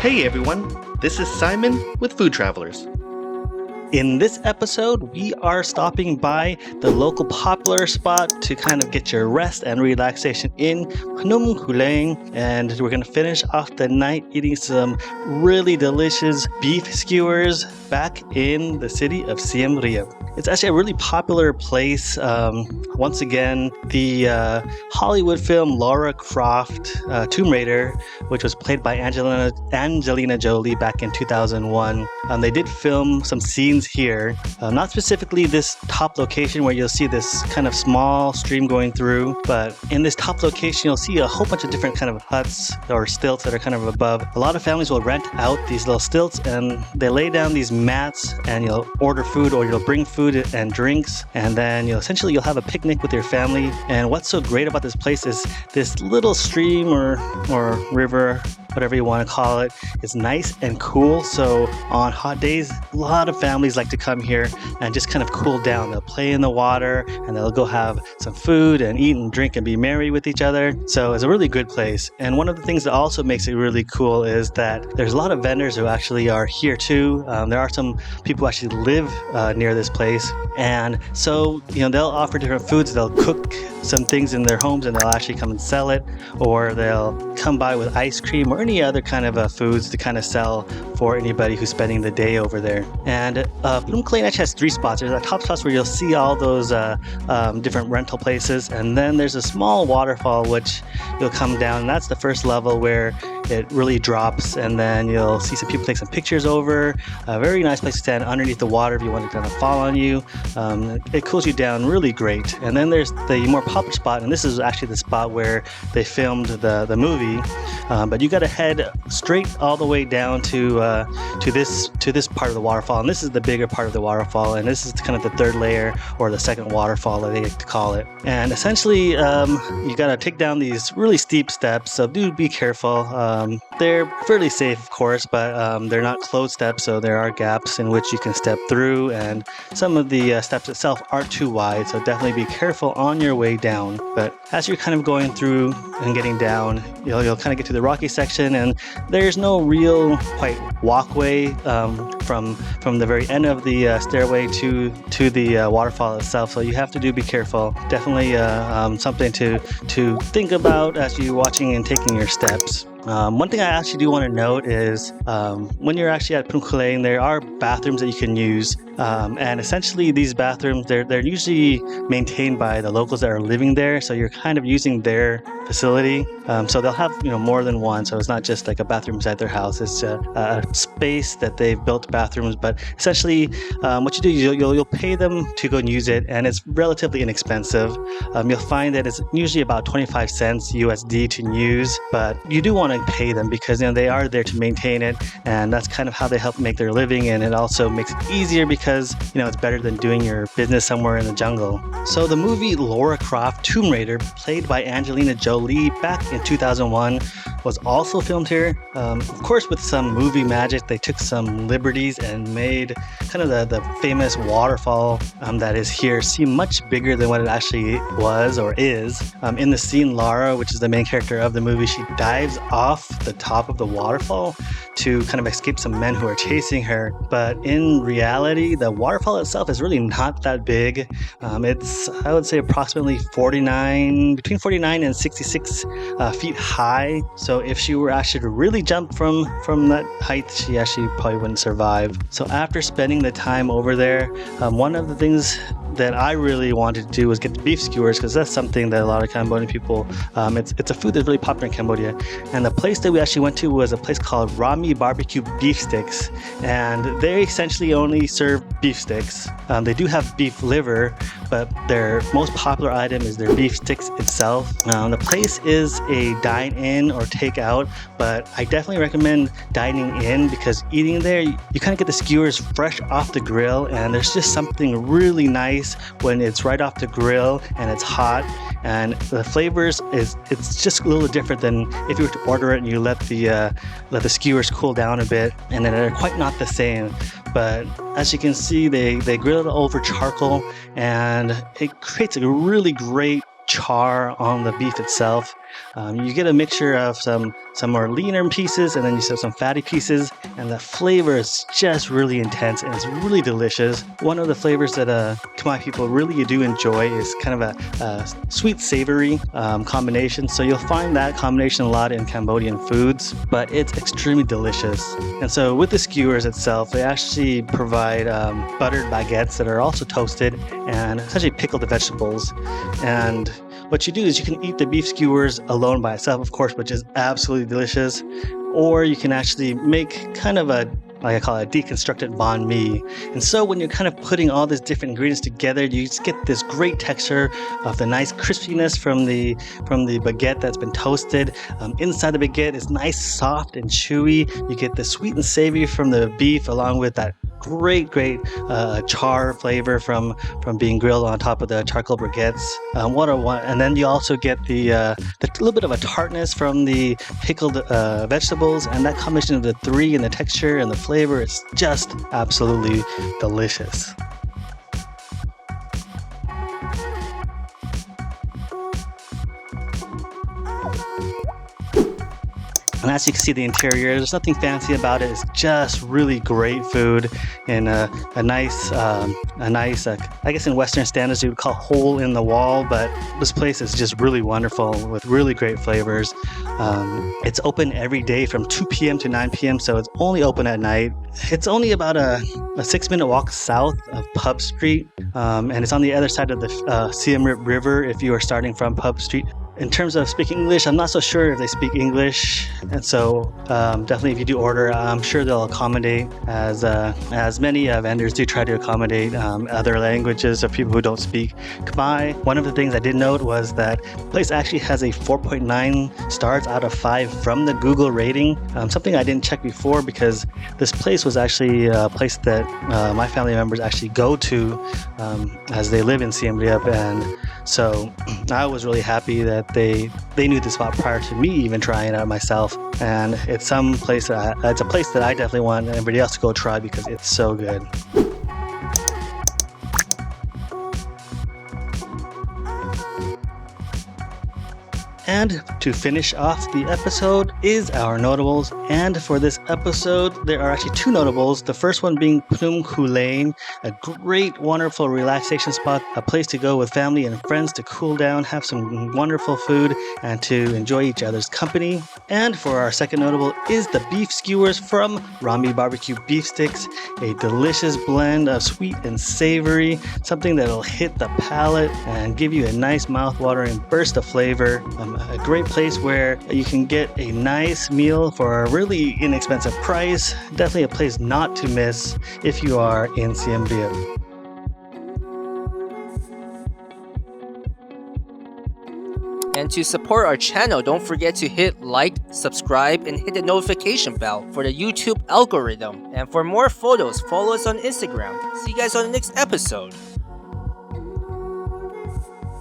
Hey everyone, this is Simon with Food Travelers. In this episode, we are stopping by the local popular spot to kind of get your rest and relaxation in Phnom Kulen, and we're going to finish off the night eating some really delicious beef skewers back in the city of Siem Reap. It's actually a really popular place. Once again, the Hollywood film Lara Croft Tomb Raider, which was played by Angelina Jolie back in 2001. They did film some scenes here, not specifically this top location where you'll see this kind of small stream going through, but in this top location you'll see a whole bunch of different kind of huts or stilts that are kind of above. A lot of families will rent out these little stilts and they lay down these mats and you'll order food or you'll bring food and drinks, and then you'll have a picnic with your family. And what's so great about this place is this little stream or river, whatever you want to call it, is nice and cool. So on hot days, a lot of families like to come here and just kind of cool down. They'll play in the water and they'll go have some food and eat and drink and be merry with each other. So it's a really good place. And one of the things that also makes it really cool is that there's a lot of vendors who actually are here too. There are some people who actually live near this place. And so, they'll offer different foods. They'll cook some things in their homes and they'll actually come and sell it, or they'll come by with ice cream or any other kind of foods to kind of sell for anybody who's spending the day over there. And Phnom Kulen actually has three spots. There's a top spot where you'll see all those different rental places, and then there's a small waterfall which you'll come down, and that's the first level where it really drops, and then you'll see some people take some pictures over. A very nice place to stand underneath the water if you want to kind of fall on you. It cools you down really great. And then there's the more popular spot, and this is actually the spot where they filmed the movie. But you got to head straight all the way down to this part of the waterfall, and this is the bigger part of the waterfall, and this is kind of the third layer or the second waterfall that they like to call it. And essentially, you got to take down these really steep steps, so do be careful. They're fairly safe, of course, but they're not closed steps, so there are gaps in which you can step through, and some of the steps itself aren't too wide, so definitely be careful on your way down. But as you're kind of going through and getting down, you'll kind of get to the rocky section, and there's no real quite walkway from the very end of the stairway to the waterfall itself, so you have to be careful. Definitely something to think about as you're watching and taking your steps. One thing I actually do want to note is when you're actually at Phnom Kulen, there are bathrooms that you can use, and essentially these bathrooms, they're usually maintained by the locals that are living there, so you're kind of using their facility. So they'll have more than one, so it's not just like a bathroom inside their house. It's a space that they've built bathrooms, but essentially what you do, you'll pay them to go and use it, and it's relatively inexpensive. You'll find that it's usually about 25 cents USD to use, but you do want to pay them because they are there to maintain it, and that's kind of how they help make their living, and it also makes it easier because it's better than doing your business somewhere in the jungle. So the movie Lara Croft Tomb Raider, played by Angelina Jolie back in 2001, was also filmed here. Of course, with some movie magic, they took some liberties and made kind of the famous waterfall that is here seem much bigger than what it actually was or is. In the scene, Lara, which is the main character of the movie, she dives off the top of the waterfall to kind of escape some men who are chasing her. But in reality, the waterfall itself is really not that big. It's, I would say, approximately between 49 and 66 feet high. So if she were actually to really jump from that height, she actually probably wouldn't survive. So after spending the time over there, one of the things that I really wanted to do was get the beef skewers, because that's something that a lot of Cambodian people, it's a food that's really popular in Cambodia. And the place that we actually went to was a place called Ramee barbecue beef sticks, and they essentially only serve beef sticks. They do have beef liver, but their most popular item is their beef sticks itself. The place is a dine-in or take-out, but I definitely recommend dining in because eating there, you kind of get the skewers fresh off the grill, and there's just something really nice when it's right off the grill and it's hot, and the flavors it's just a little different than if you were to order it and you let the skewers cool down a bit, and then they're quite not the same. But as you can see, they grill it over charcoal, and it creates a really great char on the beef itself. You get a mixture of some more leaner pieces, and then you have some fatty pieces, and the flavor is just really intense and it's really delicious. One of the flavors that Khmer people really do enjoy is kind of a sweet savory combination. So you'll find that combination a lot in Cambodian foods, but it's extremely delicious. And so with the skewers itself, they actually provide buttered baguettes that are also toasted and essentially pickled vegetables. And what you do is you can eat the beef skewers alone by itself, of course, which is absolutely delicious. Or you can actually make kind of like I call it, a deconstructed banh mi. And so when you're kind of putting all these different ingredients together, you just get this great texture of the nice crispiness from the baguette that's been toasted. Inside the baguette is nice, soft, and chewy. You get the sweet and savory from the beef, along with that great char flavor from being grilled on top of the charcoal briquettes. And then you also get the little bit of a tartness from the pickled vegetables, and that combination of the three and the texture and the flavor is just absolutely delicious. And as you can see, the interior, there's nothing fancy about it. It's just really great food in a nice, I guess in Western standards you would call hole in the wall, but this place is just really wonderful with really great flavors. It's open every day from 2 p.m. to 9 p.m., so it's only open at night. It's only about a 6-minute walk south of Pub Street, and it's on the other side of the Siem Reap River if you are starting from Pub Street. In terms of speaking English, I'm not so sure if they speak English, and so definitely if you do order, I'm sure they'll accommodate, as many vendors do try to accommodate other languages of people who don't speak Khmer. One of the things I did note was that the place actually has a 4.9 stars out of 5 from the Google rating, something I didn't check before because this place was actually a place that my family members actually go to as they live in Siem Reap, and so I was really happy that they knew the spot prior to me even trying it out myself. And it's a place that I definitely want everybody else to go try because it's so good. And to finish off the episode is our notables. And for this episode, there are actually 2 notables. The first one being Phnom Kulen, a great, wonderful relaxation spot, a place to go with family and friends to cool down, have some wonderful food, and to enjoy each other's company. And for our second notable is the beef skewers from Ramee barbecue beef sticks, a delicious blend of sweet and savory, something that'll hit the palate and give you a nice mouth-watering burst of flavor. A great place where you can get a nice meal for a really inexpensive price. Definitely a place not to miss if you are in Siem Reap. And to support our channel, don't forget to hit like, subscribe, and hit the notification bell for the YouTube algorithm. And for more photos, follow us on Instagram. See you guys on the next episode.